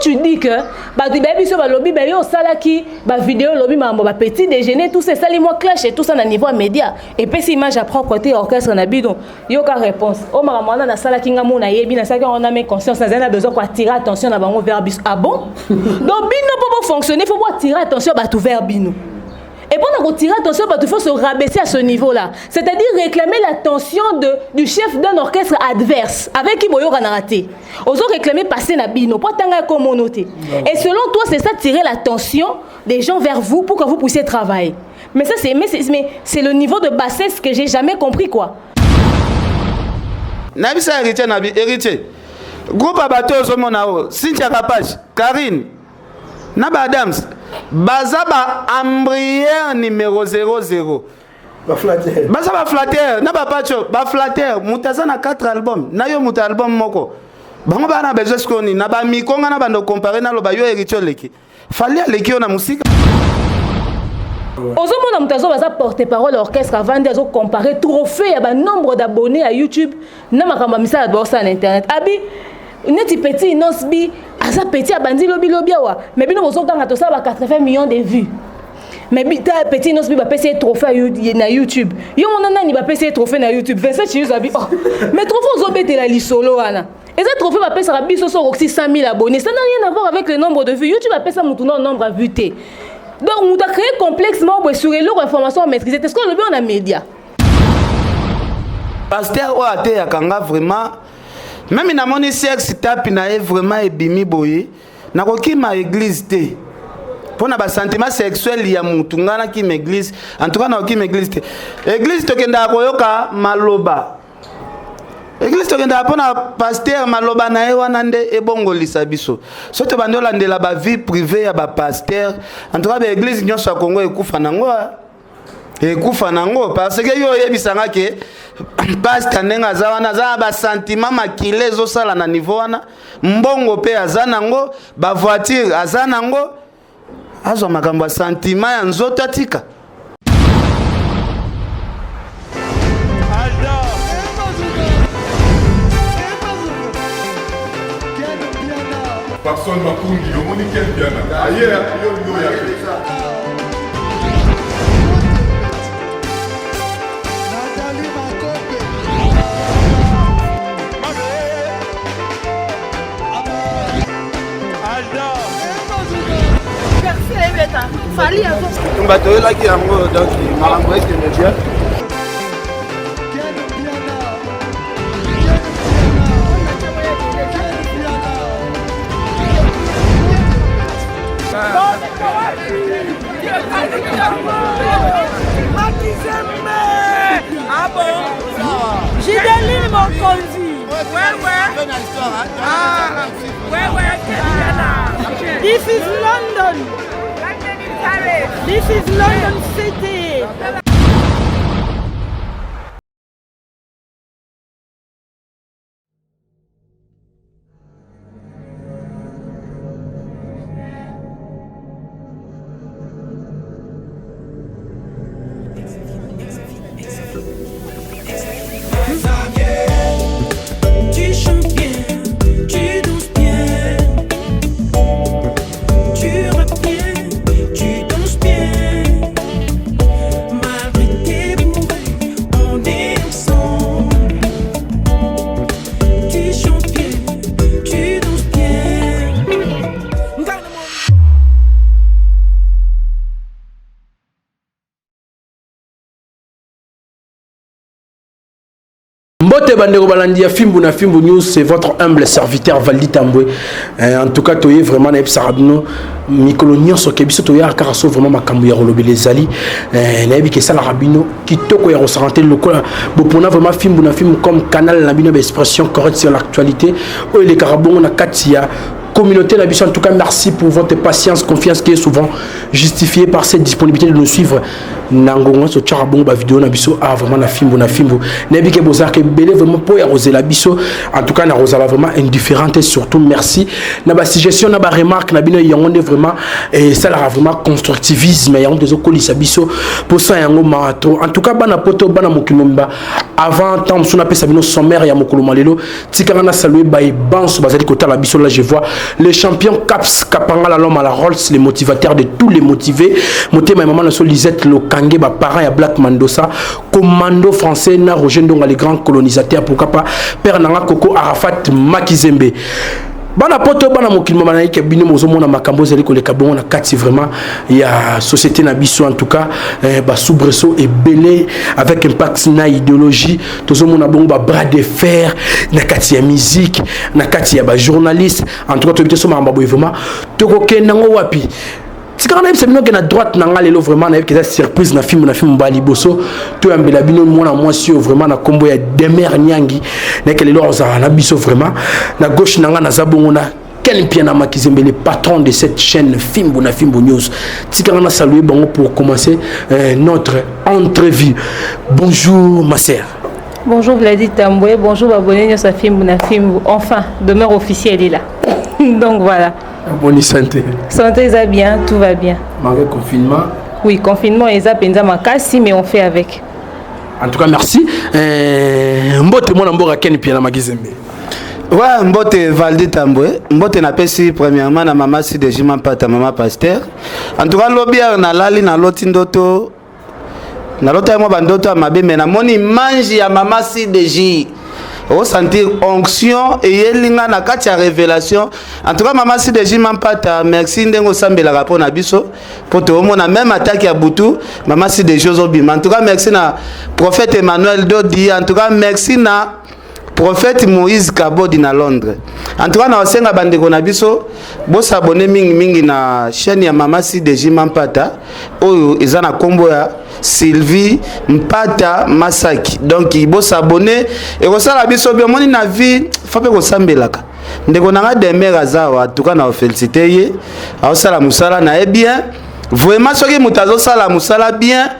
tu dis que lobby au salaki vidéo lobby petit déjeuner tout ça moi clash et tout ça na niveau média et puis si image à propreté orchestre na bidon yoka réponse o makamwana na salaki nga mona yebi na saki on a mes conscience na besoin quoi attirer attention na bango vers bis ah bon donc bino pour fonctionner faut attirer attention ba tout vers bino. Et pour nous tirer attention, il faut se rabaisser à ce niveau-là. C'est-à-dire réclamer l'attention du chef d'un orchestre adverse, avec qui vous avez raté. Osons réclamer passer na bino, pas tant comme monoté. Et selon toi, c'est ça, tirer l'attention des gens vers vous pour que vous puissiez travailler. Mais ça, c'est le niveau de bassesse que j'ai jamais compris, quoi. Nabisa héritier. Groupe Abato Zomonao, Cynthia Kapach, Karine, Naba Adams. Bazaba Ambrière numéro 00. Bazaba flatter, Naba Pacho, ba flatter, Mutazana 4 albums, Nayo Muta album moko. Bango bana besoin skoni, Naba Mikonga na bando comparer na loba yo héritier leki. Fallait leki na musique. Ozomona Mutazo baza porte-parole orchestre avant de comparer trophée à nombre d'abonnés à YouTube, na makamba misala borsa na internet. Abi neti petit nosbi asa petit abandi lobby wa mais bino bozotanga to ça ba 80 millions de vues mais petit nosbi ba PC trophée na YouTube yo monana ni ba PC trophée na YouTube 27 chiyuza bi oh mais trophée ozobete la lisolo wana et ça trophée ba PC rabiso so roxy 100 000 abonnés ça n'a rien à voir avec le nombre de vues YouTube a pesa mutuna nombre à vues donc on a créé complexement pour sur leur information maîtriser est-ce que le bien on a média pasteur o ate yakanga vraiment. Même na moni sexe tapi na vraiment ebimi boye na kokima église te pona ba sentiment sexuel ya mutu ngana ki église en tout cas na kokima église te église to kenda koyoka maloba église to kenda pona pasteur maloba na e wana nde ebongolisa biso soto bandola ndela ba vie privée ya ba pasteur en tout cas ba église nyonso ya Congo ekufa nango ekufa nango parce que yo yebisanga ke pasteur nenga zawana za ba sentiment makile zo sala na niveau wana mbongo pe azanango ba voiture azanango azo makambo sentiment ya nzoto tika personne m'a conduit au monde quel bien ailleurs yo ya Fali avant. On va te là qui a donc malambo est média. Ah bon? J'ai des livres mon conduit. Ouais. Ah, ouais. This is London. This is London City. Tu chantes bien, tu danses bien, tu rappes bien, tu danses bien. Malgré tes bourrées, on est ensemble. Tu chantes bien, tu danses bien. Mbote bandeko balandi ya Fimbu na Fimbu News, c'est votre humble serviteur Valdi Tambwe. En tout cas, toye vraiment na ebsarabino mikolo nyonso ke biso toya karaso vraiment makambo ya rolobe les ali na ebi ke sala rabino kitoko ya ressentir le quoi bopona vraiment Fimbu na Fimbu comme canal na bino expression correcte sur l'actualité o les carabon na katia communauté la en tout cas merci pour votre patience confiance qui est souvent justifiée par cette disponibilité de nous suivre nangongo so charabon ba vidéo na biso a vraiment na Fimbu nebi ke bozar ke belé vraiment pour arroser la biso en tout cas na rosala vraiment indifférente et surtout merci na ba suggestion na ba remarque na bino yango vraiment et ça la vraiment constructivisme yango des okolisa biso pour ça yango mato en tout cas bana poto bana mokilomba avant temps sona pesa bino sommaire ya mokolo malelo tikanga na saluer ba banso bazali kota la biso là je vois les champions Caps Kapangala l'homme à la Rolls, les motivateurs de tous les motivés. Moté ma maman la Lisette Lokange, ba parents ya Black Mandosa, commando français na Roger Ndonga les grands colonisateurs pourquoi pas père nanga Koko Arafat Makizembe. Bana poto bana mokili mama ke bino mozo mona makambo zeli ko le kabon na kati vraiment il y a société na biso en tout cas ba soubresaut et belé avec impact na idéologie tozo mona bon ba bras de fer na kati ya musique na kati ya ba journaliste en tout cas to biso mama boy vraiment to ko kenango wapi si quand même c'est bien que na droite na ngalelo vraiment na que surprise na film bali boso to ambela bino mona moi sur vraiment na kombo ya Demer Nyangi na que lelo za na biso vraiment na gauche na nga na zabongo na Ken Piana Makizembe le patron de cette chaîne Fimbo News. Tikana na saluer bango pour commencer notre entrevue. Bonjour ma sœur. Bonjour Vladi Tamboué, bonjour abonnés à Fimbo. Enfin, demeure officielle est là. Donc voilà. Bonne santé. Santé ça bien, tout va bien. Malgré confinement. Oui, confinement et ça penza makasi mais on fait avec. En tout cas merci. Mbote mona mboka Ken Piana Makizembe. Ouais, mbote Valdi Tamboué. Mbote na pesi premièrement na mama si de Jima Pata mama pasteur. En tout cas lobiar na lali na loti ndoto. Na lota mo bandoto mabe mais na moni manji ya mama si de J. Au sentir onction et yelinga na kati ya révélation. En tout cas mama si de Jima Pata merci ndengo sambela rapport na biso pour te mona même attaque ya butu mama si de Jozo Bima. En tout cas merci na prophète Emmanuel Dodi. En tout cas merci na prophète Moïse Kabodi na Londres. En tout cas na osenga bandeko na biso bo s'abonner mingi na chaîne ya mama si de Jima Pata oyo eza na kombo ya Sylvie Mpata Masaki. Donc il faut s'abonner et resala biso bien moni na vie fa pe ko sambelaka. Ndeko na nga Demer azawa en tout cas na féliciter ye. A osala musala na bien. Vraiment soki mutazo sala musala bien.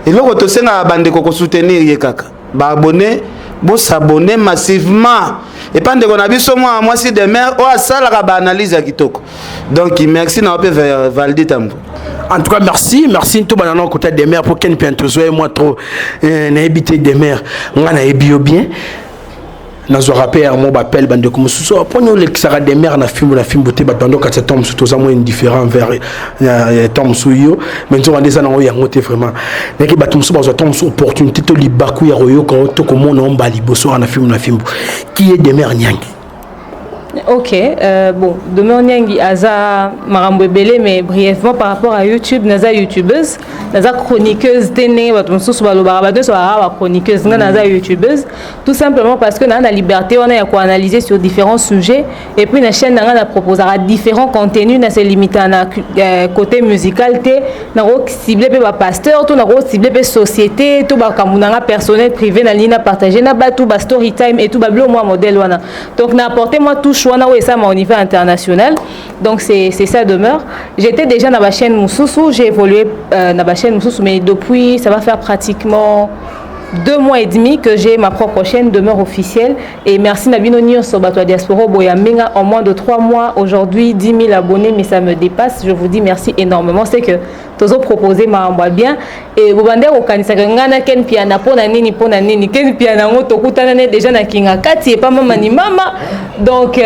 Et loko to senga bandeko ko soutenir ye kaka. Ba abonner, bo s'abonner massivement. Et pas ndeko na biso moi si Demer o asala ba analyse ya kitoko. Donc merci na pe Valdi Tambo. En tout cas, merci tout le monde côté des mers pour Ken Piantozo et moi trop n'habité des mers. On a bio bien. Nous avons rappelé à mon appel bande comme ça. Pour nous les sera des mers na film beauté batando quand c'est tombe surtout ça moins indifférent vers tombe souyo. Mais nous avons des années où il y a monté vraiment. Mais qui batum sur tombe sur opportunité to libaku ya royo quand to comme on en bali bosso na film qui est des mers Nyangi. Ok, bon, demain on y a Marambo Belé, mais brièvement par rapport à YouTube, naza youtubeuse, naza chroniqueuse, téné, chroniqueuse, naza youtubeuse, tout simplement parce que dans la liberté, on a quoi analyser sur différents sujets, et puis la chaîne a proposé différents contenus, n'a se limité à côté musical, n'a ciblé par pasteur, tout n'a ciblé par société, tout par kamunanga personnel, privé, n'a ligne partagé, n'a pas tout par story time et tout par moi modèle wana. Donc n'a apporté moi tout choix na ça au niveau international. Donc c'est ça demeure. J'étais déjà dans la chaîne Moussousou, j'ai évolué dans la chaîne Moussousou, mais depuis ça va faire pratiquement 2 mois et demi que j'ai ma propre chaîne demeure officielle. Et merci Nabino Nyon sur Bato Diaspora Boyamenga en moins de 3 mois. Aujourd'hui 10 000 abonnés, mais ça me dépasse. Je vous dis merci énormément. C'est que Tozo proposé m'a envoyé bien. Et vous bandez au Kanisa Ngana Ken Piana pona nini Ken Piana ngoto kutana déjà na kinga kati et pas maman ni mama. Donc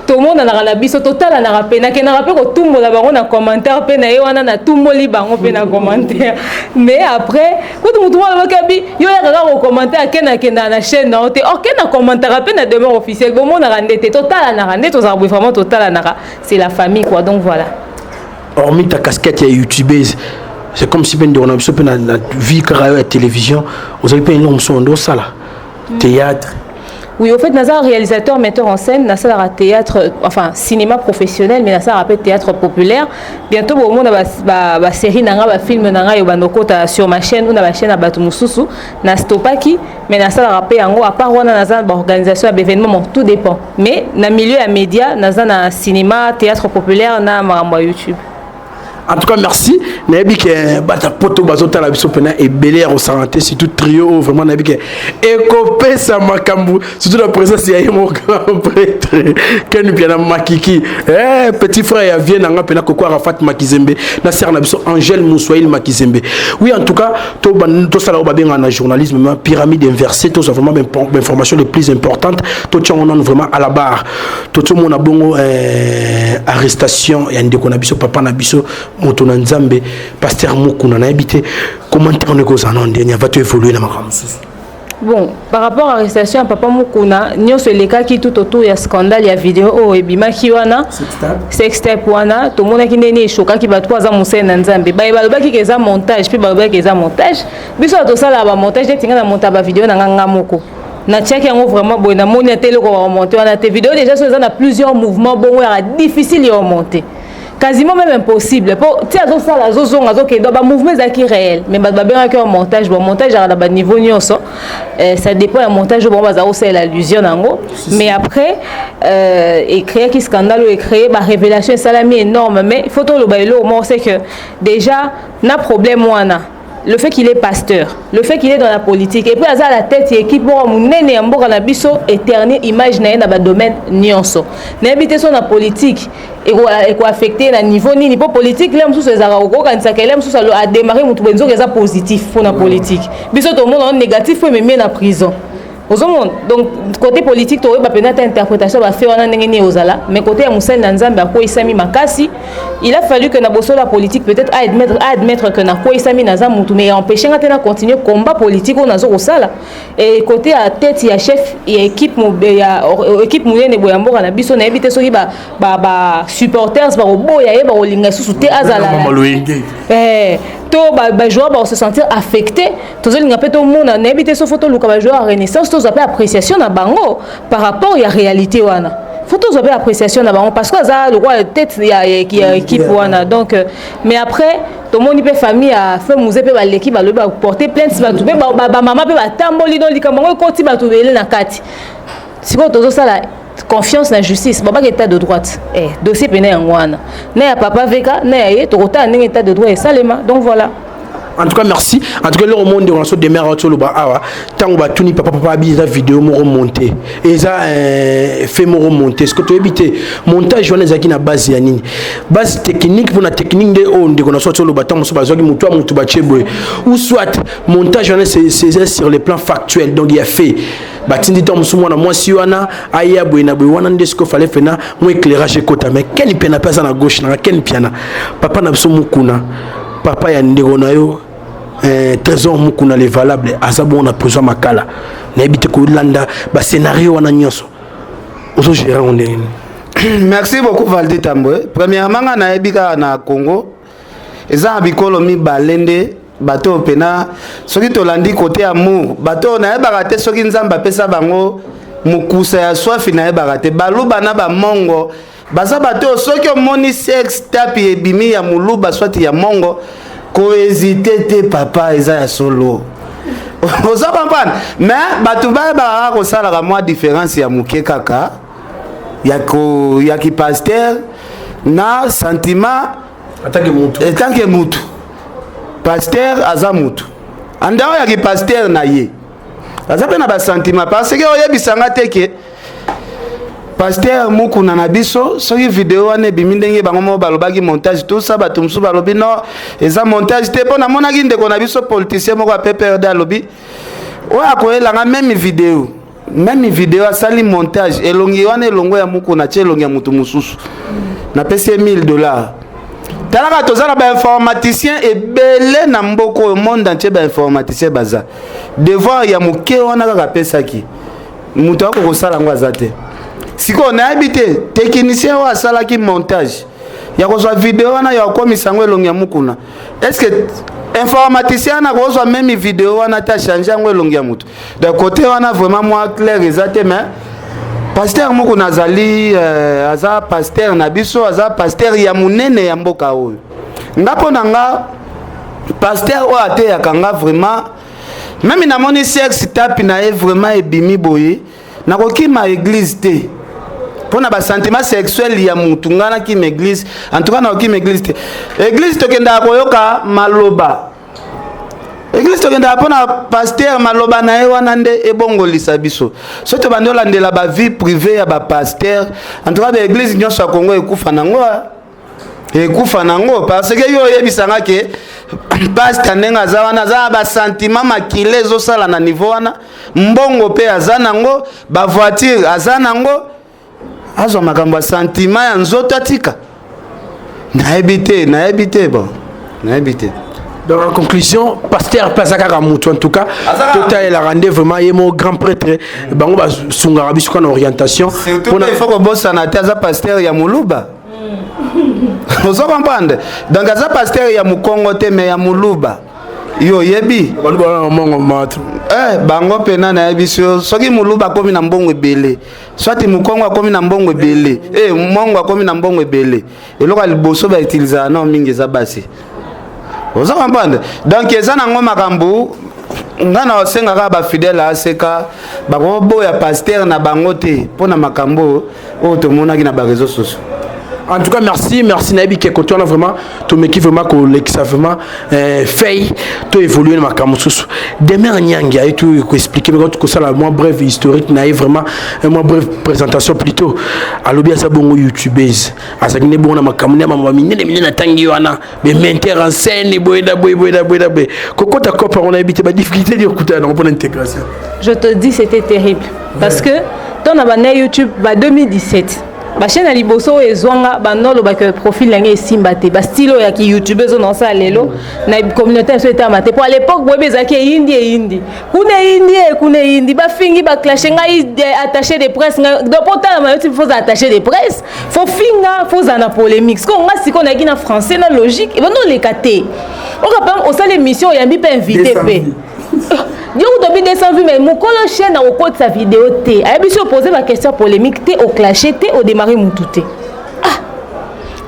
tout le monde en a la biso total en a rappelé. Na ken rappelé que tout le monde a baron en commentaire pe na yoana na tout moli bango pe na commentaire. Mais après quand tout le monde va kabi yo ya au commentaire ken na la chaîne na ote ok na commentaire pe na demeure officielle bon monde a rendé total en a rendé tous arbres vraiment total en a c'est la famille quoi donc voilà. Hormis ta casquette ya youtubeuse, c'est comme si on a une vie carrière à la télévision, vous avez pas une longue son dans ça là, théâtre. Oui, au fait, Nazar réalisateur, metteur en scène, Nazar a théâtre, enfin cinéma professionnel, mais Nazar a théâtre populaire. Bientôt, au monde a série nanga, ba film nanga, yobanoko sur ma chaîne ou na ma chaîne à Batumususu, Nastopaki, mais Nazar a rappelé en haut à part on a Nazar organisation d'événements, tout dépend. Mais na milieu à média, Nazar na cinéma, théâtre populaire, na maramba YouTube. En tout cas, merci. Nabi que bata poto bazota la biso pena et Belair au santé surtout trio vraiment nabi que écopé sa makambu surtout la présence ya mon grand prêtre Ken Piana Makiki petit frère vient nga pena Koko Arafat Makizembe na sœur na biso Angèle Moussoïl Makizembe. Oui, en tout cas, to sala ba benga na journalisme mais pyramide inversée to vraiment information les plus importantes to on a vraiment à la barre to mon a bongo arrestation ya ndeko na biso papa na biso moto na Nzambe pasteur Mukuna na habité commentaire on est cause en ondé va te évoluer na makambo. Bon, par rapport à l'arrestation à papa Mukuna, nyonso les cas qui tout autour ya scandale ya vidéo o ebima ki wana sextape wana to mona ki nene choka ki batwa za musé na Nzambe ba ba ki keza montage puis ba ki keza montage biso to sala ba montage de tinga na monta ba vidéo na nganga moko na tchaki yango vraiment bon na moni télé ko remonter on a tes vidéos déjà sur ça plusieurs mouvements bon ouais difficile à remonter quasiment même impossible pour ti azo sala zo zonga zo ke do ba mouvement zaki réel mais ba bien que montage bon montage à ba niveau nyonso ça dépend du montage bon ba za c'est l'allusion nango mais après et créer qui scandale ou créer ba révélation salami énorme mais il faut to le bailo moi c'est que déjà na problème wana le fait qu'il est pasteur, le fait qu'il est dans la politique, et puis à la tête et équipe pour mon nene amboka na biso éternel image na dans le domaine nyonso. N'habiter sur la politique et quoi affecter na niveau ni niveau politique là msous ezara oko quand ça qu'elle msous a démarrer mutu benzo que ça positif pour la politique. Biso tout le monde négatif faut même na prison. Donc côté politique tu aurais pas interprétation va faire on ndenge ni ozala mais côté ya Moussel Nzambe a ko isami makasi il a fallu que na bosso la politique peut-être admettre que na ko isami naza mutu mais empêcher ngata continuer combat politique on azo sala et côté à tête ya chef et équipe équipe moyenne boyamboka na biso na ebité soki ba supporters ba boya ye ba olinga susu te azala to ba joueur ba se sentir affecté to zolinga pe to mona na ebité so photo luka ba joueur à Renaissance to zape appréciation na bango par rapport à réalité wana photo zape appréciation na bango parce que ça le roi tête ya équipe wana donc mais après to moni pe famille a fait musée pe ba l'équipe ba le ba porter plainte ba tout ba maman pe ba tamboli dans likambo ko ti ba to belé na kati siko to ça la confiance na justice baba que état de droite dossier pénal en wana na ya papa veka na ya to kota na état de droit et salema donc voilà. En tout cas, merci. En tout cas, le monde on a des mères sur le bas. Tant on va tout ni papa la vidéo me remonter. Et ça fait me remonter. Ce que tu habité montage on est na base ya nini. Base technique pour la technique de on de qu'on a sur le bâton sur bazoki muto muto bacheboy. Ou soit montage on c'est sur les plans factuels. Donc il y a fait batindi tom sumo na moi si wana aya boy na boy wana ndesko fallait faire moi éclairage kota mais ken piana pesa na gauche na ken piana. Papa na biso mukuna. Papa ya ndeko na yo trésor Mukuna les valable azabo on a besoin makala na ebité ko landa ba scénario wana nyonso ozo gérer on est. Merci beaucoup Valdi Tambwe. Premièrement na ebika na Congo eza bikolo mi balende bato pena soki to landi côté amour bato na ebaka te soki nzamba pesa bango mukusa ya soif na ebaka te baluba na ba mongo baza bato soki omoni sex tapi ebimi ya muluba swati ya mongo ko hésiter te papa eza ya solo oza comprendre mais bato ba ko sala ka moi différence ya muke kaka ya ki pasteur na sentiment tant que mutu pasteur aza mutu andao ya ki pasteur na ye aza pe na ba sentiment parce que oyebisanga te ke pasteur Mukuna na biso soki vidéo ane bimi ndenge bango mo balobaki montage tout ça bato musu balobi non eza montage te pona monaki ndeko na biso politicien moko PPRD alobi oya koyelanga même vidéo asali montage elongi wana elongo ya Mukuna tie elongi ya mutu mususu na pesi $1000 talaka tozala ba informaticien ebele na mboko au monde entier ba informaticien baza devoir ya muke wana kaka pesaki mutu ako kosala ngo azate siko on a habité technicien wa salaki montage ya ko vidéo wana ya ko misango elongi ya Mukuna est-ce que informaticien na ko même vidéo wana ta changer ngo elongi ya mutu de côté wana vraiment moi clair exacte mais pasteur Mukuna azali aza pasteur na biso aza pasteur ya munene ya mboka oyo ngapo nanga pasteur o ate ya kanga vraiment même na moni sex tapi na vraiment ebimi boye na ko kima église te pour na ba sentiment sexuel ya mutu ngana ki m'église en tout cas na ki m'église te église to kenda koyoka maloba église to kenda pona pasteur maloba na ye wana nde ebongolisa biso so to bando landela ba vie privée ya ba pasteur en tout cas ba église nyonso ya Congo ekufa nango parce que yo yebisanga ke pasteur nenga za wana za ba sentiment makile zo sala na niveau wana mbongo pe azana ngo ba voiture azana ngo azo makambo sentiment ya nzoto atika na ebité bon na ebité. Donc en conclusion, pasteur Pazaka Ramoutou en tout cas, total la rendez vraiment mon grand prêtre bango ba sungara biso en orientation. Surtout il faut que boss na taza pasteur ya Muluba. Vous comprenez? Donc ça pasteur ya Mukongo te mais ya Muluba. Yo yebi. Bango pena na yebiso soki Muluba komi na mbongo ebele. Soit Mukongo komi na mbongo ebele. Mongo komi na mbongo ebele. Eloko liboso ba utiliser na mingi za basi. Vous comprenez? Donc eza nango makambu ngana osengaka ba fidèle aseka ba robo ya pasteur na bango te pona makambo o to monaki na ba réseaux sociaux. En tout cas, merci Nabi qui continue vraiment, tout me qui vraiment que vraiment fait, tout évoluer dans ma camouflage. Demain, Nyanga et tout expliquer mais quand ça la moins brève historique, naïf vraiment, moins brève présentation plutôt. À l'objet ça bon youtubeuse, à ça qui n'est bon dans ma camouflage, ma mamie n'est bien attendu wana, mais m'inter en scène, boida. Coco ta copain on a habité ma difficulté d'écouter dans mon intégration. Je te dis c'était terrible parce que ton abonné YouTube va 2017. Ba chaîne aliboso ezwanga banolo ba que profil ngé simbate ba stylo ya ki youtubeuse non ça lelo na communauté so eta mate pour à l'époque bobe zaki hindi kune hindi ba fingi ba clasher ngai attaché de presse do portal ma YouTube faut attacher de presse faut finga faut ana polémique ko nga siko na ki na français na logique et bono les katé on rappelle au ça l'émission yambi pas invité pe Dieu vous donne 200 vues mais mon colo chaîne au côté sa vidéo té a bien poser la question polémique té au clasher té au démarrer mon tout té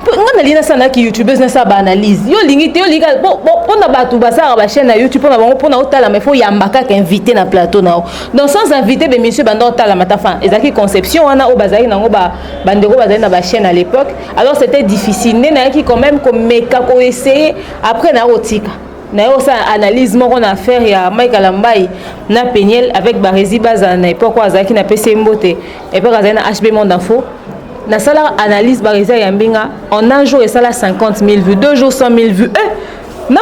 nga lina sana ki youtubeuse na sa ba analyse yo lingi té yo liga pona batu basara ba chaîne na YouTube pona bango pona otala mais faut yambaka ka invité na plateau na donc sans invité be monsieur bando otala matafa ezaki conception wana o bazali nango ba bandeko bazali na ba chaîne à l'époque alors c'était difficile né qui quand même comme meka ko essayer après na otika na yo sa analyse moko na faire ya Michael Ambai na Peniel avec Barési Baza na époque azaki na PC Mbote et puis azana HB Monde Info na sala analyse Barési ya mbinga en un jour et sala 50 000 vues 2 jours 100 000 vues na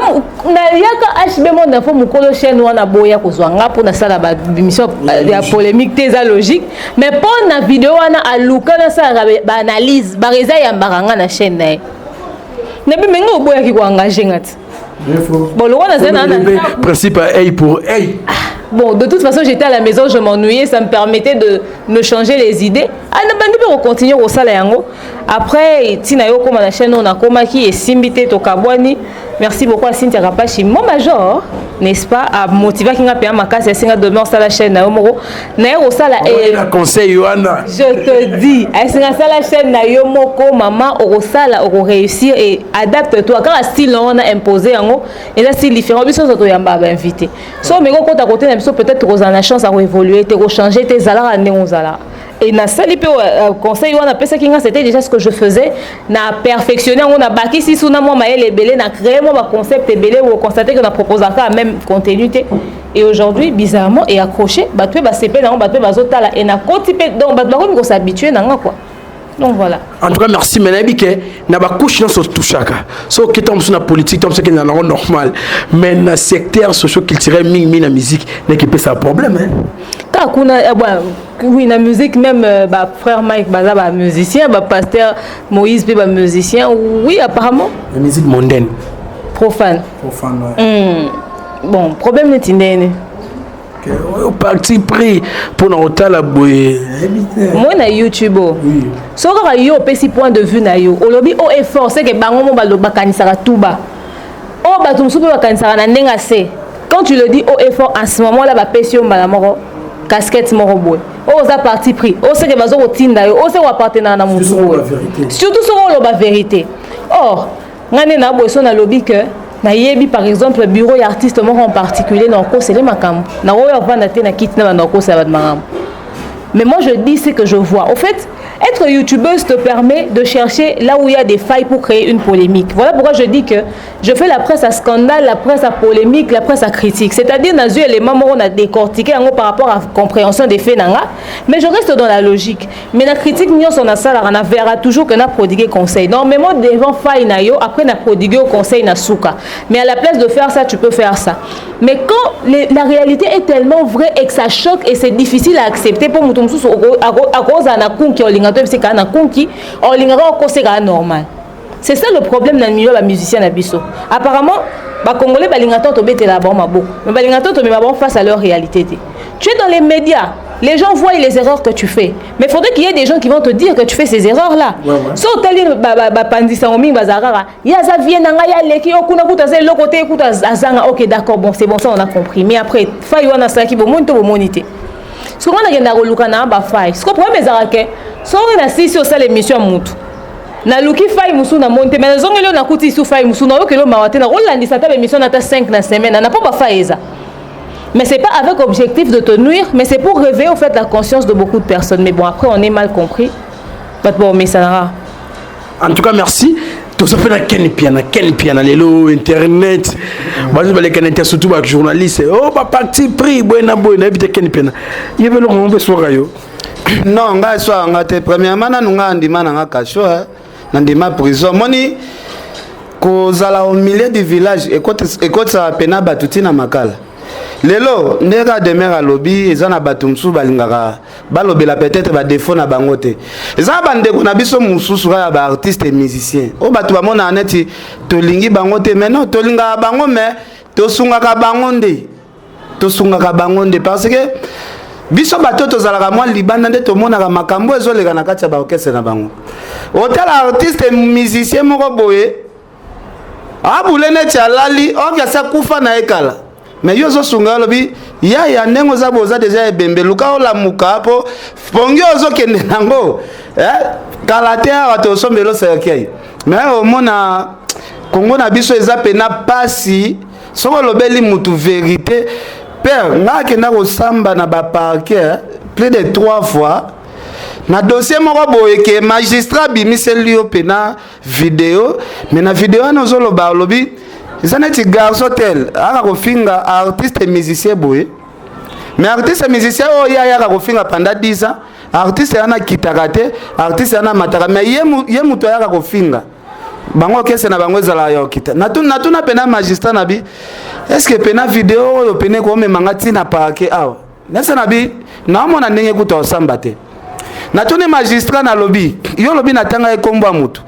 yaka HB Monde Info mukolo chaîne wana boya kozwanga pour na sala ba émission ya polémique teza logique mais pour na vidéo wana aluka na sala ba analyse Barési ya mbaranga na chaîne na bi mengo boya ki ko engager ngati. Bon, le principe A pour A. Bon, de toute façon, j'étais à la maison, je m'ennuyais, ça me permettait de me changer les idées. On continue au salaire. Après, Tinayo comme la chaîne, on a Komaki et Simbité Tokabwani. Merci beaucoup à Cynthia Rapachi, mon major, n'est-ce pas, à motiver qui a payé ma casse et Singa demain sur la chaîne Naomoro. Nayo sala et conseil Yohana. Je te dis, à Singa la chaîne Nayomoko, maman, au sala, au réussir et adapte-toi. Quand un style on a imposé en haut, et là style différent, bien sûr, ça yamba invité. So, mais quand à côté, peut-être que vous avez la chance à évoluer, de changer tes salaires à néo-salaires. Et na sali pe conseil on appelle ça kinga c'était déjà ce que je faisais na perfectionner on a baki si sous na moi maël belé na créer moi concept belé ou constater que na proposer ka même contenu et aujourd'hui bizarrement et accroché batwe ba CP na batwe bazotala et na kotipe donc batwe ko s'habituer na quoi. Donc voilà. En tout cas, merci. Mais n'habite n'a pas couché dans ce tout chacun. Sauf que tombe sur la politique, tombe sur qu'il y a normal. Mais dans le secteur socio-culturel, la musique n'est pas ça problème. Quand on a oui la musique même frère Mike Baza musicien, pasteur Moïse Beba musicien. Oui apparemment. La musique mondaine. Profane. Profane. Ouais. Bon problème n'est indéniable. Au parti pris pour nous la boue. Moi na YouTube. Oui. So ka yo pesi point de vue na yo. O lobi o effort c'est que bango mo baloba kanisaka tuba. O ba tumsu pe kanisaka na ndenga se. Quand tu le dis au effort en ce moment là ba pesi o mbala moko casquette moko boue. O za parti pris. O c'est que bazo otinda yo. O c'est wa partenaire na mutu. Surtout sur la vérité. Or, ngane na boe so na lobi que na yebi par exemple le bureau d'artiste en particulier dans ko c'est les makam na oyo vanda te na kit na ko ça va de makam mais moi je dis ce que je vois au fait Être youtubeuse te permet de chercher là où il y a des failles pour créer une polémique. Voilà pourquoi je dis que je fais la presse à scandale, la presse à polémique, la presse à critique. C'est-à-dire, dans les éléments où on a décortiqué par rapport à la compréhension des faits, mais je reste dans la logique. Mais la critique, on a ça, on verra toujours que on a prodigué conseil. Normalement, devant faille, après on a prodigué au conseil, mais à la place de faire ça, tu peux faire ça. Mais quand la réalité est tellement vraie et que ça choque et c'est difficile à accepter pour nous, c'est ça le problème dans le milieu de la musicien d'Abisso. Apparemment, les Congolais sont face à leur réalité. Tu es dans les médias, les gens voient les erreurs que tu fais. Mais il faudrait qu'il y ait des gens qui vont te dire que tu fais ces erreurs-là. Si tu ok, d'accord, bon, c'est bon, ça on a compris. Mais après, ce qu'on a fait, ce qu'on a fait, c'est qu'on a fait l'émission. Na luki fay musu na monte mais zongelo na kuti su fay musu na okelo mawate na rolandi sa ta émission na ta 5 na semaine na pas faire ça. Mais c'est pas avec objectif de te nuire, mais c'est pour réveiller au fait la conscience de beaucoup de personnes. Mais bon, après on est mal compris. Bon, mais ça en tout cas, merci. Tout ça fait na ken piana lelo internet. Moi je vais les surtout avec journaliste. Oh ba parti pris buena bite ken piana. Yebelo ngombe soka yo. Non, nga soa nga te premièrement na nga ndima na nga kasho na ndima prison. Moni kozala au milieu du village écoute ça pena batuti na makala. Lelo ndeka demera lobby ezana batumsu balingaka balobela peut-être ba défaut na bangote. Ezana bandeko na biso mususu ya ba artiste et musicien. O batu ba mona neti tolingi bangote mais non tolinga bango mais tosungaka bangonde. Tosungaka bangonde parce que biso bato tozalaka mwa libanda nde tomonaka makambo ezoleka na kati ya baorchestre na bango. Otala artiste musicien moko boye abule neti alali okiasa kufa na ekala mais yo zosunga lobi ya ndengo za boza deja ebembe luka olamuka po pongi ozokende nango kalate awa tosombelo serkei mais omona Kongo na biso eza pena pasi soko lobeli mutu vérité. Père, nga kenda ko samba na ba parquet plus de 3 fois. Na dossier moko boye ke magistrat bimiseli yo pena vidéo, mais na vidéo na zolo ba lobi, zaneti garçon tel, aka ko finga artiste et musicien boye. Mais artiste et musicien o ya ko finga pendant 10 ans, artiste ana kitakate, artiste ana mataka, mais ye muto ya ko finga. Bango kese na bango ezala yo kita. Na tuna pena magistrat na bi. Est-ce que pena vidéo yo pene ko me mangati na parquet awa. Nasa na bi na mona ndenge kuta osamba te. Na tuna magistrat na lobby. Yo lobby na tanga e kombo mutu.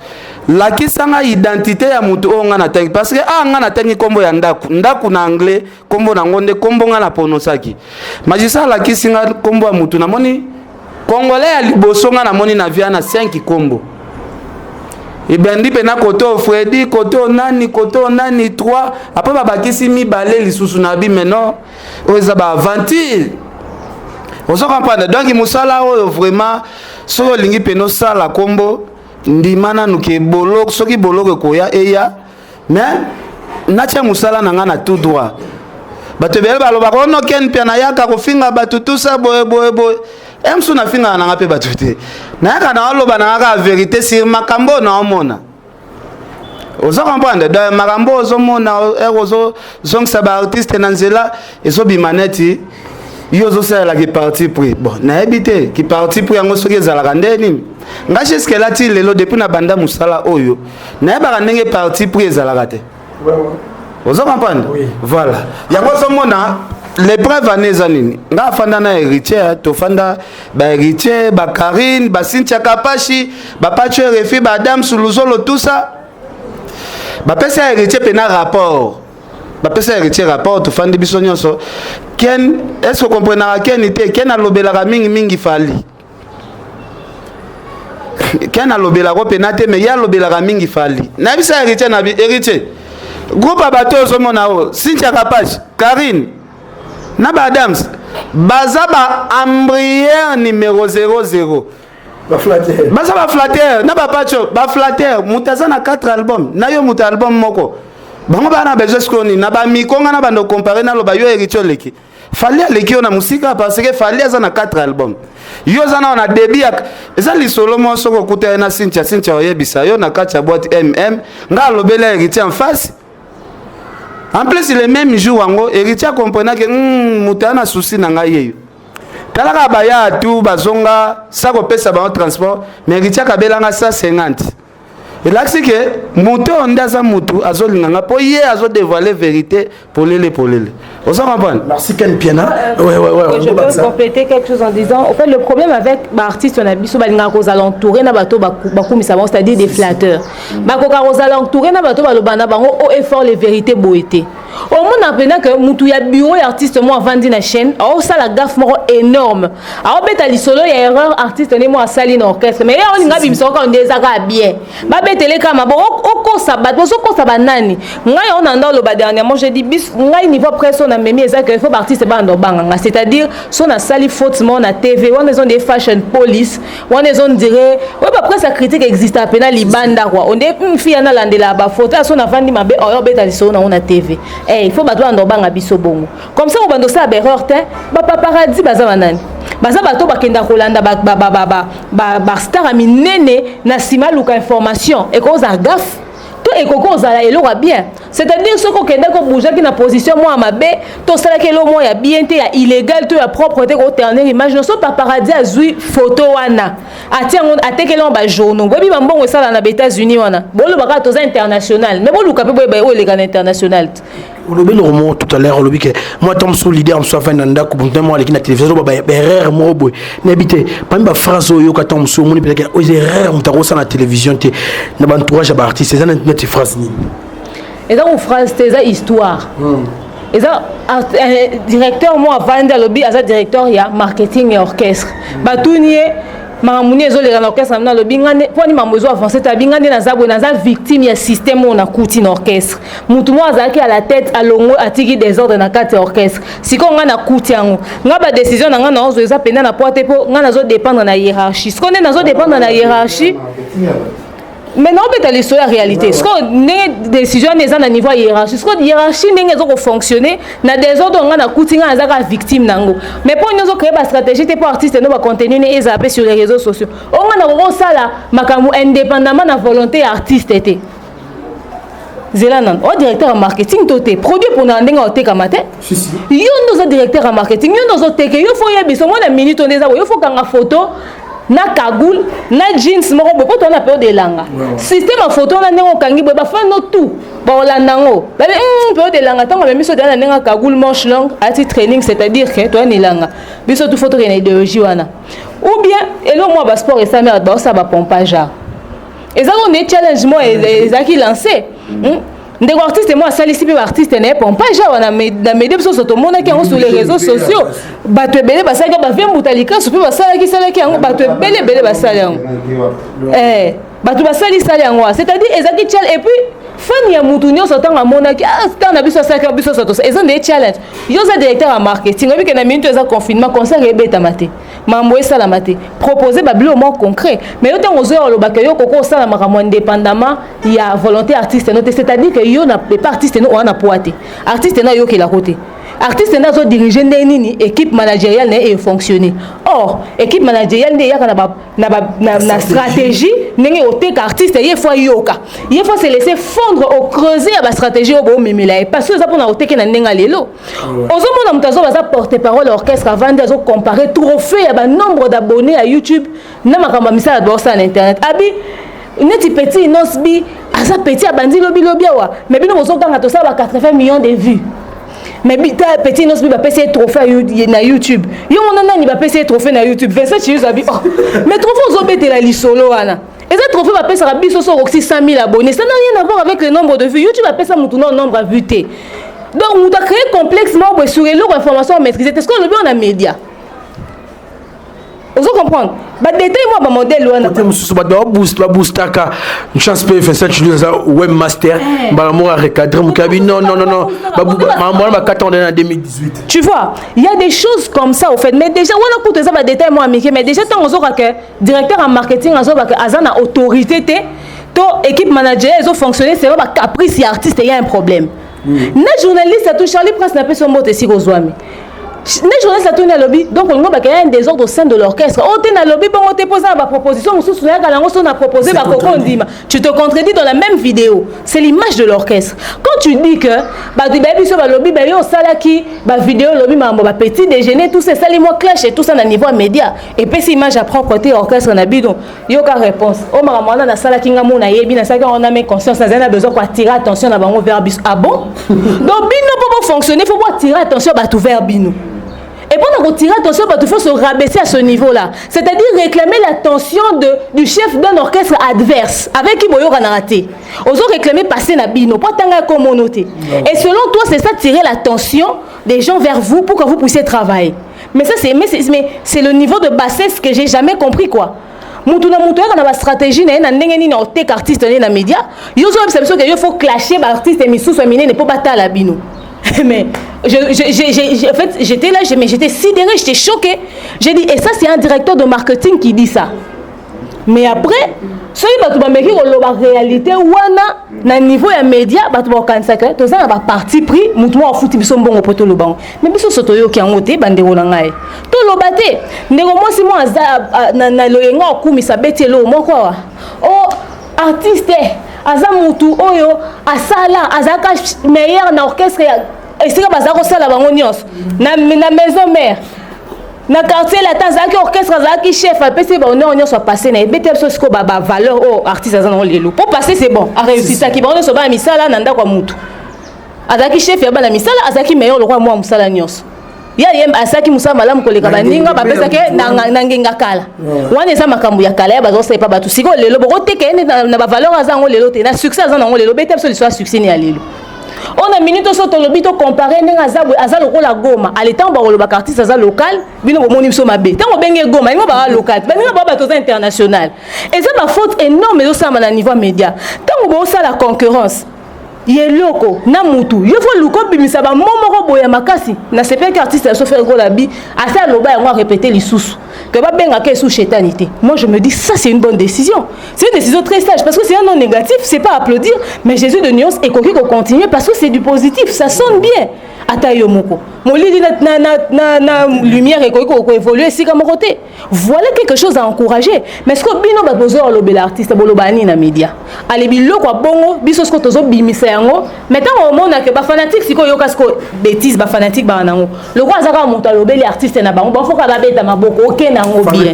Lakisanga identité ya mutu o nga na tangi parce que nga na tangi kombo ya ndaku na anglais kombo na ngonde kombo nga na ponosaki. Magistrat lakisinga kombo ya mutu na moni congolais ya liboso nga na moni na via na 5 kombo. Ibendi pena koto Freddy koto nani 3 après babakisi mi balé lisusu na bi maintenant oza ba aventure. Ozo comprendre donc musala oyo vraiment so lingi peno sala kombo ndimana nuke boloko soki boloko koya eya mais natia musala na ngana tout droit. Bato bele baloba ko no ken pena yaka ko finga batu tout ça boy emsu na finga na ngape batute na yaka na aloba na ngaka vérité sur makambo na omona ozo comprendre de makambo ozo mona ozo zongsa ba artiste na nzela ezo bimaneti yo zo sala ki parti pris bon na ebité ki parti pris yango soki ezala kandeni nga jusque là ti lelo depuis na banda musala oyo na yeba ndenge parti pris ezala kate ozo comprendre voilà yango zo mona l'épreuve aneza nini nga fanda na héritier to fanda ba héritier ba Karine ba Cynthia Kapashi ba Pacho Refi ba Adam Suluzolo tout ça ba pesa héritier pena rapport ba pesa héritier rapport to fandi biso nyonso ken est-ce que comprenez ken ite ken alobela mingi fali ken alobela ko penate mais ya lobela mingi fali na bisa héritier na héritier groupe abato zo mona o Cynthia Kapashi Karine Naba Adams, Bazaba Ambrière numéro 00. Bazaba flatter, Naba Pacho, ba flatter, Moutazana 4 albums, Nayo Mouta album moko. Bango bana besoin skoni, Naba Mikonga na bando comparer na loba yo héritier leki. Fali aleki yo na musika parce que Fali aza na 4 albums. Yo zana on a début eza li solo mo soko kuta na Cynthia oyebisa yo na kacha boîte MM nga lobela héritier en face. En plus le même jour wango héritier comprenait que mutana souci na nga yeyo. Talaka baya tout bazonga ça ko pesa ba transport mais héritier kabelanga 150. Et là c'est que muto ondaza mutu azolinganga po ye azo dévoiler vérité pour les. On s'en comprend. Merci Ken Piana. Ouais. Je peux compléter quelque chose en disant, en fait, le problème avec l'artiste, on a biso balinga aux alentours, na bato bakumi savon, c'est-à-dire des flatteurs. Bakoka aux alentours, na bato balobana bango au effort les vérités boété. Au monde apprenant que mutu ya bureau artiste moi vandi na chaîne, oh ça la gaffe moro énorme. Alors beta li solo ya erreur artiste ne moi sali na orchestre, mais on nga bimso ka on désaka bien. Ba betele kama bon oko sabat, bon oko sabanani. Ngai on anda lo ba dernièrement, j'ai dit bis ngai niveau pression na memi ezaka il faut artiste ba ndo banga, c'est-à-dire son a sali faute mon na TV, on est des fashion police, on est on dirait ouais ba presse critique existe à peine libanda quoi. On est une fille na landela ba photo son a vandi mabe oh beta li solo na on a TV. Il faut battre en banga biso bongo. Comme ça on va ça erreur te ba paparazzi baza banani. Baza bato bakenda kolanda ba star aminene na sima luka information et cause à gaffe. To e koko zala eloko bien. C'est-à-dire ce qu'on kenda ko bouger qui na position moi mabe, to sala ke lo mo ya bien te ya illégal to ya propreté ko terner image no so paparazzi azui photo wana. Atia on ateke lo ba journaux. Bobi ba mbongo sala na États-Unis wana. Bolo baka to za international. Mais bolo kape boy ba o légal international. On le roman tout à l'heure, que moi, Tom Sou, leader, je suis fan d'un coup, moi, avec la télévision, erreur, moi, n'habite pas une phrase où il Tom Sou, mon peut-être aux erreurs, on t'a reçu la télévision, tu n'as pas entourage à artiste, c'est ça notre phrase. Et dans une phrase, c'est ça histoire. Et ça, directeur, moi, avant de lobby, à ça, directeur, il y a marketing et orchestre. Batounier. Maramuni ezole na orchestre na lobby ngane poni mamozo avancer ta bingane na zabwe na za victime ya système on a kuti na orchestre mutu mo azaki à la tête à longo atiki des ordres na kati orchestre siko ngana kuti yango ngaba décision na ngana ozo eza penda na porte po ngana zo dépendre na hiérarchie siko ne nazo dépendre na hiérarchie. Mais non, mais dans la réalité, ce qu'on est décision n'est pas à niveau hiérarchie. Ce qu'on hiérarchie n'est pas fonctionner. Na des autres on a coûté un azaka victime nango. Mais pour nous créer une stratégie, c'est pour artistes nous va contenu et zapper sur les réseaux sociaux. On a ça là, makamu indépendamment de la volonté artiste était. Zelanan, au directeur en marketing toté produit pour n'andinga au tekamate. Yo nous directeur en marketing, yo nous teke, yo faut y biso moi la minute on est là, yo faut qu'en photo. Na kagoul na jeans moko boy poto na période de langa système en photo na nengo kangi boy ba fa no tout ba olandango ba période de langa tango miso de na nenga kagoul manche longue ati training c'est-à-dire que toi ni langa biso tout photo na idéologie wana ou bien elo moi ba sport et ça merde ba ça ba pompage et ça on est challenge moi et ça qui lancé ndeko artiste moi salisi pe artiste ne pompage wana na médias sociaux tout le monde qui sur les réseaux sociaux bato belé basaka ba vient mutalika sur pe basala ki sala ki yango bato belé basala yango bato basali sala yango c'est-à-dire ezaki challenge et puis fan ya mutu nyo sotanga mona ki star na biso sala ki biso soto ezon des challenge yo za directeur en marketing obi ke na minute za confinement concert ebeta mate mambo esala mate proposer ba bilo mo concret mais yo tango zo lo bakay yo koko sala makamo indépendamment ya volonté artiste no c'est-à-dire que yo na pas artiste no wana poate artiste na yo ke la côté artiste na zo diriger nini équipe managériale ne fonctionner or équipe managériale ne ya na stratégie nenge oteka artiste ye fois yoka ye fois se laisser fondre au creuser à la stratégie au bo mimila parce que ça pour na oteka na nenga lelo ozo mona mutazo baza porte-parole orchestre avant de comparer trophée ya ba nombre d'abonnés à YouTube na makamba misala do ça na internet abi neti petit nosbi asa petit abandi lobi wa mais bino ozo kanga to ça ba 80 millions de vues. Mais petit nos bi ba pese trophée na YouTube. Yo mona nani ba pese trophée na YouTube. 27 chiyus abi. Mais trophée zo bete la lisolo wana. Et ça trophée va pese rabiso so 600 000 abonnés. Ça n'a rien à voir avec le nombre de vues. YouTube va pese mutu non nombre de vues. Donc on doit créer complexement pour sur les informations maîtriser. Est-ce qu'on le veut en média? Vous comprenez? Bah détail moi ba modèle wana. Côté mususu ba boostaka une chance pe fait ça tu dis webmaster ba mo recadrer mon cabine non ba ba 4 ans en 2018. Tu vois, il y a des choses comme ça au fait mais déjà on a coûté ça ba détail moi mais déjà tant on que directeur en marketing on que azana autorité to équipe manager ils ont fonctionné c'est pas caprice artiste il y a un problème. Na journaliste tout Charlie Prince n'a pas son mot ici aux Ouami. les journalistes à tourner à lobby, donc on a un désordre au sein de l'orchestre. Oh, tu es à lobby, bon, on te pose ma proposition, on a proposé, tu te contredis dans la même vidéo. C'est l'image de l'orchestre. Quand tu dis que, lobby, vidéo, lobby, petit déjeuner, tout ça, ça les mots clash et tout ça, dans le niveau média. Et puis, cette image à propreté, orchestre, on a bidon. Il y a aucune réponse. Oh, maman, on a ça, on a mis conscience, on a besoin d'attirer attention vers Bino. Ah bon? Donc, Bino, pour fonctionner, il faut attirer attention vers Bino. Et pendant qu'on tire attention, il faut se rabaisser à ce niveau-là. C'est-à-dire réclamer l'attention du chef d'un orchestre adverse, avec qui Boyo Ranarate. Oso réclamer passer na Bino, pas tanga communauté. Et selon toi, c'est ça, tirer l'attention des gens vers vous pour que vous puissiez travailler. Mais ça, c'est le niveau de bassesse que j'ai jamais compris, quoi. Mutu na la stratégie na ndenge ni na otek artiste na média. Yo so observation que il faut clasher ba artiste misusu amine ne peut pas ta la Bino. Mais en fait, j'étais là, mais j'étais sidérée, j'étais choquée. J'ai dit, et ça, c'est un directeur de marketing qui dit ça. Mais après, ce qui la réalité, na niveau des médias, tu as un parti pris, tu as foutu son bon au le banc. Mais si tu as qui a monté, tu as tu as si moi, na loyenga okumi sa betelo mo quoi. Oh, artiste, azamutu oyo asala azaka meilleur na orchestre et c'est que bazako sala bango nyos na maison mère na quartier la tanzaki orchestre azaki chef apesi ba on nyos soit passé na betel so siko ba valeur au artiste azana lelo pour passer c'est bon a réussi ça qui ba on so ba misala na ndako mutu azaki chef ya ba na misala azaki meilleur le roi moi musala nyos ya yemba asaki musala malamu koleka baninga bapesa ke na ngenga kala wana eza makambo ya kala ya bazo sepa batu siko lelo boko teke na ba valeur azango lelo te na succès azango lelo betel so l'histoire succès ni ya lelo on a minute so to lobito comparer ndenga aza lokola Goma à l'état ba lo ba artiste aza local bino bo moni biso mabe tango benge Goma ngo ba local ba ngo ba to international et ça ma faute énorme zo sama na niveau média tango bo ça la concurrence yeloko na mutu yo fo luko bimisa ba momoko boya makasi na sepe que artiste so faire gola bi asa loba yango répéter lisusu que ba benga ke sous chétanité. Moi je me dis ça c'est une bonne décision. C'est une décision très sage parce que c'est un non négatif, c'est pas applaudir mais Jésus de nuance et qu'on continue parce que c'est du positif, ça sonne bien. Atayo moko. Molidi na lumière et qu'on évolue si comme côté. Voilà quelque chose à encourager. Mais ce que bino ba besoin lobe l'artiste bolobani na média. Allez bilo kwa bongo biso ce que tozo bimisa yango. Maintenant au monde que ba fanatique siko yo kasko bêtise ba fanatique ba nango. Le roi azaka monta lobe les artistes na bango ba foka ba beta maboko OK nango bien.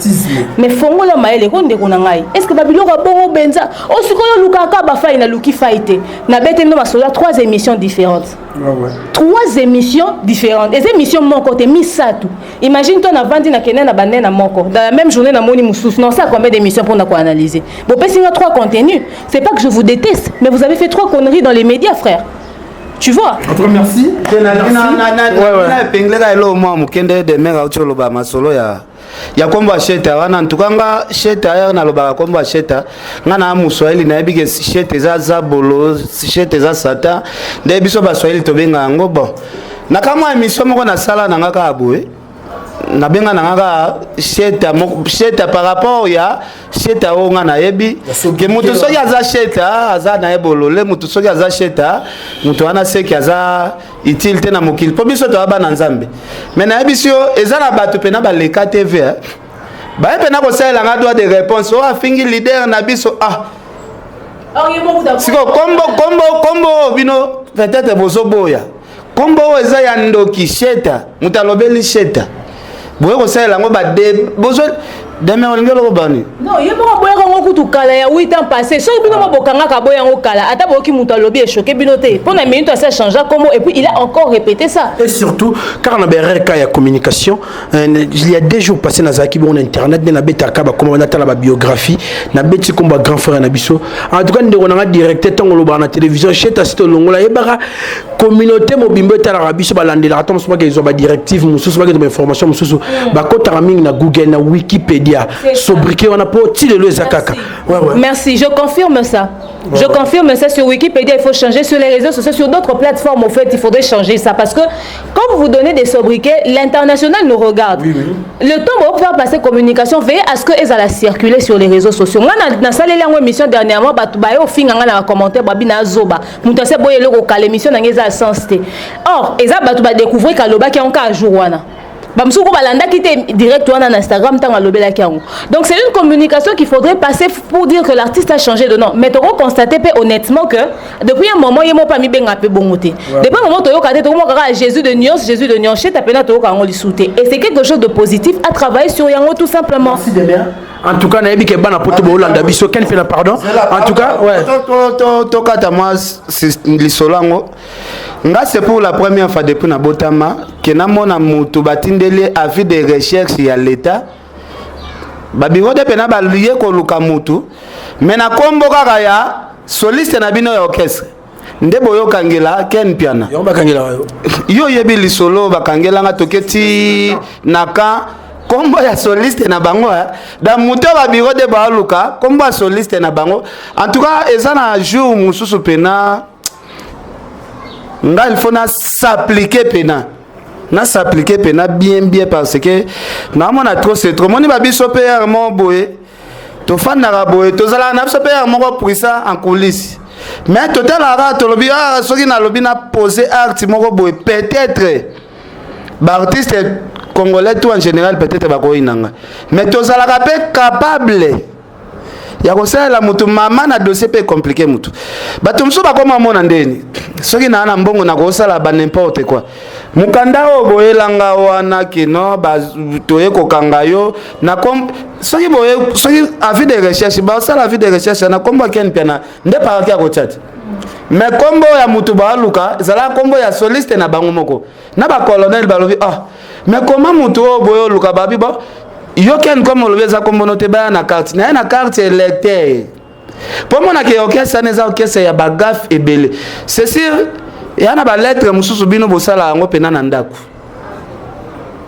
Mais fongo la maele ko ndeko na ngai. Est-ce que ba bilo kwa bongo benza o siko yo lukaka ba faina luki faite. Na bete no masola 3 émissions différentes. Ouais. 3 émissions différentes. Et ces émissions mon côté mis ça tout. Imagine toi na vandi na kenen na bande na moko. Dans la même journée na moni mususu. Non ça combien d'émissions pour na quoi analyser. Bon parce qu'il y a 3 contenus. C'est pas que je vous déteste, mais vous avez fait 3 conneries dans les médias frère. Tu vois? Encore merci. Ya kombo acheta wana ntukanga cheta ya na lobaka kombo acheta ngana muswahili na yebike cheta za bolo cheta za sata nde biso ba swahili to benga ngo bon na kama émission moko na sala na ngaka abwe na benga na ngaka cheta par rapport ya cheta o ngana yebi ke mutu soki aza cheta aza na ebolo le mutu soki aza cheta mutu wana seki aza utile te na mokili po biso to aba na nzambe mais na yebisio eza na bato pena ba leka TV ba pena ko sala nga droit de réponse o afingi leader na biso siko kombo bino peut-être bozo boya kombo eza ya ndoki cheta mutu alobeli cheta boye ko sala ngo ba de bozo demain on ngelo bani non yebo boya ngo kutu kala ya 8 ans passé so bino mabokanga ka boya ngo kala ata boki mutu alobi e choqué binoté pour na minute ça changer comment et puis il a encore répété ça et surtout car na BRK ya communication il y a 2 jours passé na zaki bon internet na betaka ba comment na tala ba biographie na beti komba grand frère na biso en tout cas ndeko na directeur tango lo ba na télévision cheta sito longola yebaka communauté mobimbo tala ba biso ba landela attends moi que ils ont ba directive mususu ba de information mususu ba kota mingi na Google na Wikipédia sobriqué on a pas tiré le zakaka. Merci, je confirme ça. Ouais, je confirme ça sur Wikipédia, il faut changer sur les réseaux sociaux, sur d'autres plateformes en fait, il faudrait changer ça parce que quand vous donnez des sobriquets, l'international nous regarde. Oui. Le temps pour faire passer communication, veillez à ce que elles allaient circuler sur les réseaux sociaux. Moi dans salé la émission dernièrement, bah au fin ngana commentaire babina zoba. Muta se boye le l'émission na ngeza sens té. Or, eza ba découvrir kaloba qui en cas jour wana. Bamsuko balanda qui était direct on Instagram tant lobela kiango. Donc c'est une communication qu'il faudrait passer pour dire que l'artiste a changé de nom. Mais tu constater honnêtement que depuis un moment il m'a pas mis benga pe bongoté. Depuis un moment tu yoka te mo kaka Jésus de nuance chez ta pena to ka ngoli souté. Et c'est quelque chose de positif à travailler sur yango tout simplement. Merci de bien. En tout cas, na yebi ke bana poto bo Hollande biso ken fait la pardon. En tout cas, ouais. To kata moi lisolango. Nga c'est pour la première fois depuis na botama que na mona mutu batindeli avis de recherche ya l'état. Ba biro de pena ba lié ko luka mutu. Mais na kombo kaka ya soliste na bino ya orchestre. Nde boyo kangela ken piana. Yo ba kangela yo yebi lisolo ba kangela nga toketi naka kombo ya soliste na bango da muto ba biro de ba luka kombo ya soliste na bango. En tout cas ezana jour mususu pena nga il faut na s'appliquer pena. Na s'appliquer pena bien parce que na mona trop c'est trop moni ba biso père mon boye to fan na boye to zala na biso père mon ko puissant en coulisses. Mais total ara to lobi soki na lobi na poser art mon ko boye peut-être ba artiste congolais tout en général peut-être ba ko inanga. Mais to zala capable ya kosala mutu mama na dossier pe compliqué mutu bato mso bakoma mona ndeni soki na ana mbongo na kosala ba n'importe quoi mukanda o boyelanga wana kino ba toye kokanga yo na kom soki boye soki avis de recherche ba sala avis de recherche na kombo ken piana nde pa kia ko chat mais kombo ya mutu ba luka zala kombo ya soliste na bango moko na ba colonel balobi mais comment mutu o boyo luka babi ba yo ken comme le veza comme noté ba na carte électeur pour moi na ke orchestre na orchestre ya bagaf ebele c'est sûr ya na ba lettre mususu bino bosala ngo pena na ndako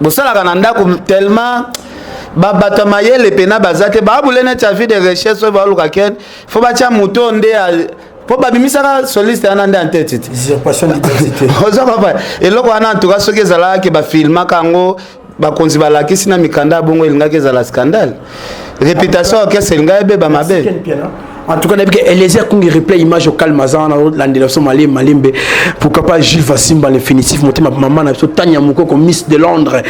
bosala ka na ndako tellement ba batamayele pena bazate ba bulene ta vie de recherche ba luka ken faut ba tia moto nde pour babimisa soliste ana nde en tête usurpation d'identité oza papa et loko ana en tout cas soki ezala ke ba filma kango bakonzi balakisi na mikanda bongo elingaki ezala scandale réputation orchestre elinga ebeba mabe. En tout cas, Eliezer Kungi replay image au calme azana landela so malimbe pourquoi pas Gilles Vassimba l'infinitif monter ma maman na so Tanya Moko comme Miss de Londres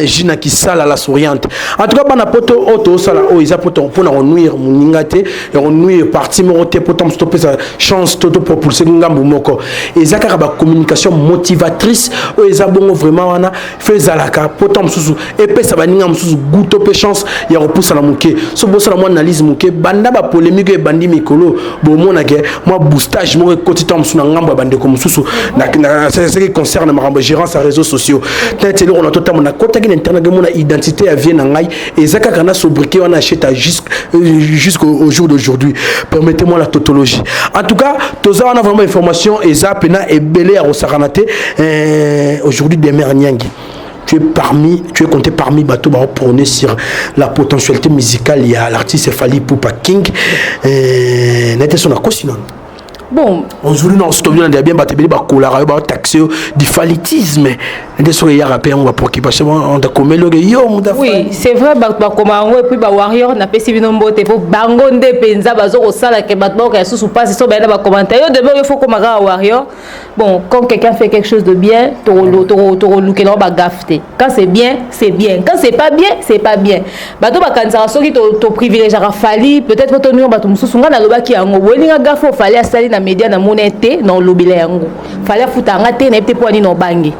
Gina Kisala la souriante. En tout cas bana poto auto sala o isa poto pour na nuire muningate et on nuire parti moroté poto stopper sa chance toto propulser ngambu moko ezaka ba communication motivatrice o eza bongo vraiment wana fezalaka poto msusu epesa ça baninga msusu goûto pe chance ya repousser la muke so bossa la analyse muke banda polémique et bandi mikolo bon mon que moi boostage mon côté temps sur ngamba bande comme sous na ce qui concerne ma gérance à réseaux sociaux peut-être on a totalement na côté internet mon identité à vient ngai et zaka kana sobriqué on achète jusqu'au jour d'aujourd'hui permettez-moi la tautologie en tout cas tous on a vraiment information et ça pena et belé à Osaranate aujourd'hui demain Nyangi. Tu es compté parmi bateau prôné sur la potentialité musicale. Il y a l'artiste Fally Ipupa King. N'était son accossinon. Bon. Aujourd'hui, nous sommes bien battu taxé du falitisme. Oui, c'est vrai, et puis warrior n'a pas si bien mbote pour bangonde penza bazo sala ke batbo ka sous passe so ba commentaire d'abord il faut comme warrior. Bon, quand quelqu'un fait quelque chose de bien, toro looké no ba gafte. Quand c'est bien, c'est bien. Quand c'est pas bien, c'est pas bien. Bato ba kanza so ki to privilège à Fally, peut-être to nyo bato mususu nga na loba ki yango. Welinga gafo Fally asali na média na monete non lobile yango. Fally futa ngate na epte poani no bangi.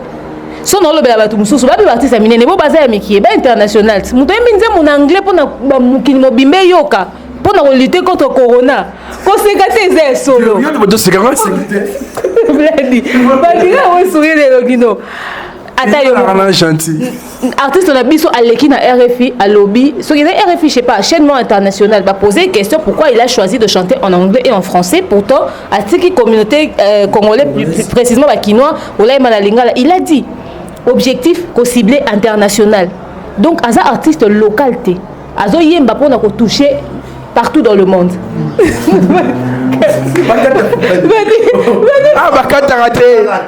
So non le bela mususu ba artiste minene bo baza ya mikie ba international muto mbinze mon anglais pona mukini mobimbe yoka pona lutter contre corona ko sekate ze solo yo to se gama bladi ba dira o sourire de logino ata yo gentil artiste na biso aleki na RFI à lobby so qui RFI je sais pas chaîne non internationale va poser une question pourquoi il a choisi de chanter en anglais et en français pourtant à tiki communauté congolais plus précisément ba kinois olay manalingala il a dit objectif ko ciblé international donc as un artiste local té azo yemba pona ko toucher partout dans le monde. Ah bah quand t'as raté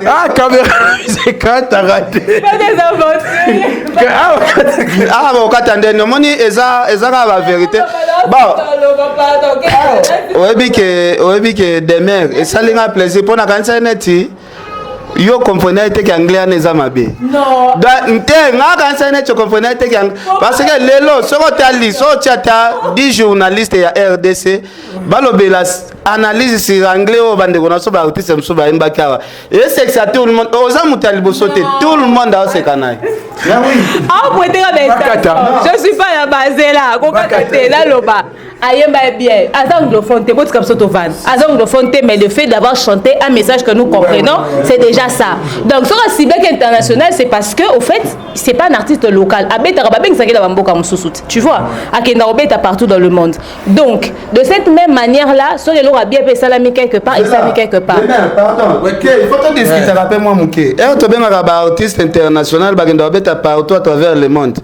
ah caméra c'est quand t'as raté pas des aventures ah bon quand t'entends non moni eza la vérité bon oyebi que demain et ça linga plaisir pour na kanisa neti yo comprenez te anglais na za mabe non donc te nga kan sa ne tu comprenez te parce que lelo soko tali so tiata 10 journalistes ya RDC balobela analyse sur anglais au bande ko na so ba artiste so ba imba kawa et c'est que tout le monde oza mutali bosote tout le monde a ce canal ya oui ah pour être je suis pas la basé là ko kate là loba ayemba bien azang anglophone te bout comme ça to van azang anglophone te mais le fait d'avoir chanté un message que nous comprenons c'est déjà ça donc sur la Cibec international c'est parce que au fait c'est pas un artiste local abeta rabeng ça qui dans mboka mususu tu vois akenda obeta partout dans le monde donc de cette même manière là sur les lora bien pe salami quelque part et salami quelque part pardon OK il faut te discuter rappelle moi muké et to benga ba artiste international bagenda obeta partout à travers le monde.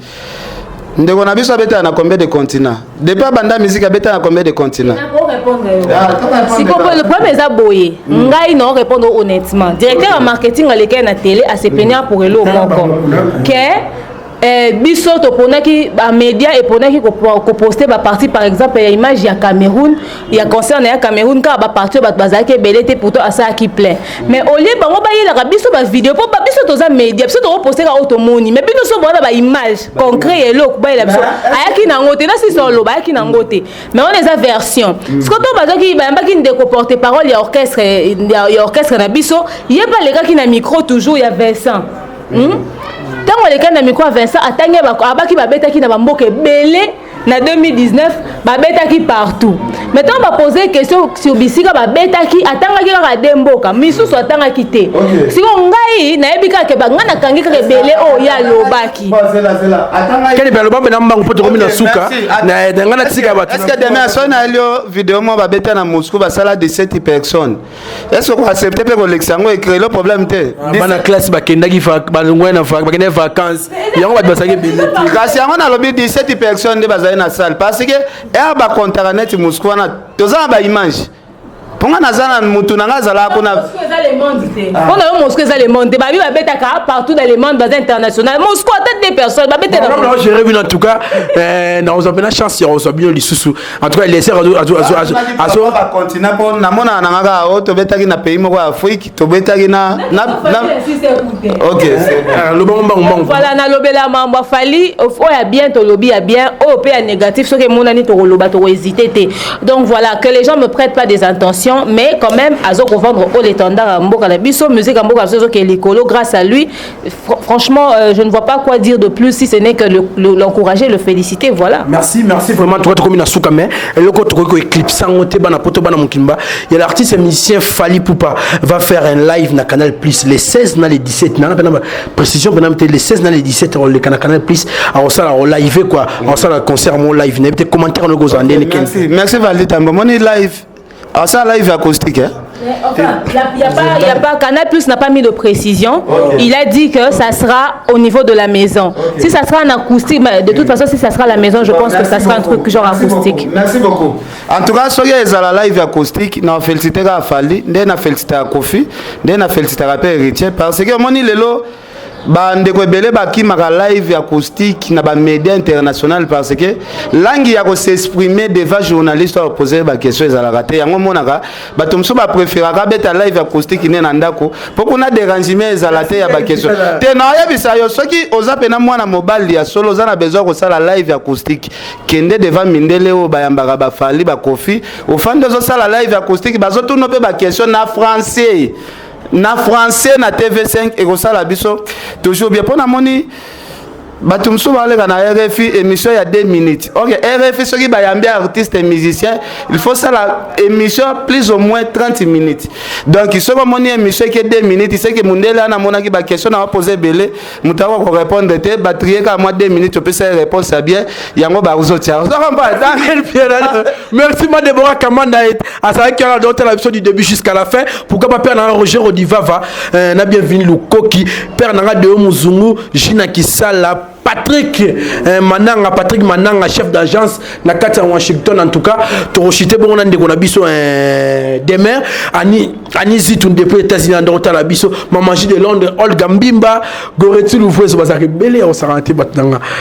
Ndeko na biso abeta na combien de continents? Depuis banda musique abeta na combien de continents? Si le problème est aboyé, ngai non répondre honnêtement. Directeur en marketing à l'école na télé à se plaindre pour le moko. Que biso to ponaki ba média et ponaki ko poster ba partie par exemple ya image ya Cameroun, ya concerne ya Cameroun ka ba partie ba bazaki belete pourtant à ça qui plaît. Mais au lieu bango ba yela biso ba vidéo po ba biso to za média, biso to poster ka automoni, mais biso so bona ba image concret et lok ba yela biso. Ayaki na ngote na si solo ba ayaki na ngote. Mais on les a version. Ce que to bazaki ba mbaki ndeko porter parole ya orchestre na biso, yeba les gars qui na micro toujours ya Vincent. Tant on les gars na micro Vincent atangé abaki babeta ki na bamboke belé na 2019 babeta ki partout. Maintenant on va poser question sur bisika babeta ki atanga ki ka demboka misusu atanga ki te. Si on ngai na ebika ke banga na kangi ka belé o ya lobaki. Atanga kene ba loba na mbangu poto komina suka na ngana tsika ba. Est-ce que demain so na lio vidéo mo babeta na Moscou ba sala 17 personnes. Est-ce qu'on accepter pe ko lexango écrire le problème te. Bana classe ba kendaki fa ba ngwana fa ba kende vacances. Yango ba basaki belé. Kasi yango na lobi 17 personnes de bazali na salle parce que er ba contranet Moscou na toza ba image. Ponga nazana mutu nanga zala ko na les mondes. On a Moscou les mondes. Ba bi ba beta ka partout dans les mondes bas international. Moscou tête des personnes ba beta. Non, j'ai revu en tout cas na on a chance on soit bien lisusu. En tout cas il essaie à continent pour na mona nanga o to beta ki na pays moko Afrique to beta ki na OK. Le bon voilà na lobela mamba fali o ya bien to lobby ya bien o pe ya négatif ce que monani to loba to hésiter. Donc voilà que les gens me prêtent pas des intentions mais quand même azoko vendre au l'étendard à mboka la biso musique à mboka biso qui est l'écolo grâce à lui franchement je ne vois pas quoi dire de plus si ce n'est que l'encourager le féliciter voilà. Merci vraiment toi comme une souka mais le côté ko éclipse ngote bana poto bana mukimba il y a l'artiste et musicien Fally Poupa va faire un live na Canal Plus les 16 na les 17 na précision pendant les 16 na les 17 le Canal Plus on ça au live quoi on ça le concert mon live n'a peut-être commentaire no gozo andene merci Valdi Tambo mon live. Ah ça live acoustique hein. Enfin, y a pas Canal Plus n'a pas mis de précision. Okay. Il a dit que ça sera au niveau de la maison. Okay. Si ça sera en acoustique, mais de toute façon si ça sera à la maison, je pense que ça sera un truc genre acoustique. Merci beaucoup. En tout cas, si vous avez la live acoustique, nous félicitons à Fally, nous félicitons à Kofi, nous félicitons à Père Héritier parce que mon lelo bande ko belé ba ki maka live acoustique na ba média international parce que langue ya ko s'exprimer devant journaliste ou poser ba question ezala raté yango monaka ba tomso ba préférer ka beta live acoustique ne na ndako poko na dérangement ezala te ya ba question te na ya bisa yo soki oza pena mwana mobile ya solo za na besoin ko sala live acoustique kende devant mindele o ba yambaka ba Fally ba Kofi au fan de zo sala live acoustique ba zo tourner pe ba question na français na français na TV5 et ça la biso toujours bien pour na moni batumso ba le na RFI émission il y a 2 minutes. OK, RFI ce qui ba yambi artiste et musicien, il faut ça la émission plus ou moins 30 minutes. Donc il se moni émission qui 2 minutes, c'est que mundela na mona ki ba question na poser belé, mutawa ko répondre te batterie ka moi 2 minutes tu peux faire réponse à bien, yango ba uzo tia. Merci ma Deborah Kamanda à ça qui a donné l'émission du début jusqu'à la fin. Pourquoi pas père na Roger Odivava na bienvenue Lukoki, père na de Muzungu, Jina Kisala Patrick Mananga chef d'agence na kati Washington en tout cas torochité bon on a ndeko na biso demain ani zitu depuis États-Unis ndota la biso maman de Londres Olga Mbimba Goretti Louvrezo bazaki belé on s'arrêter batanga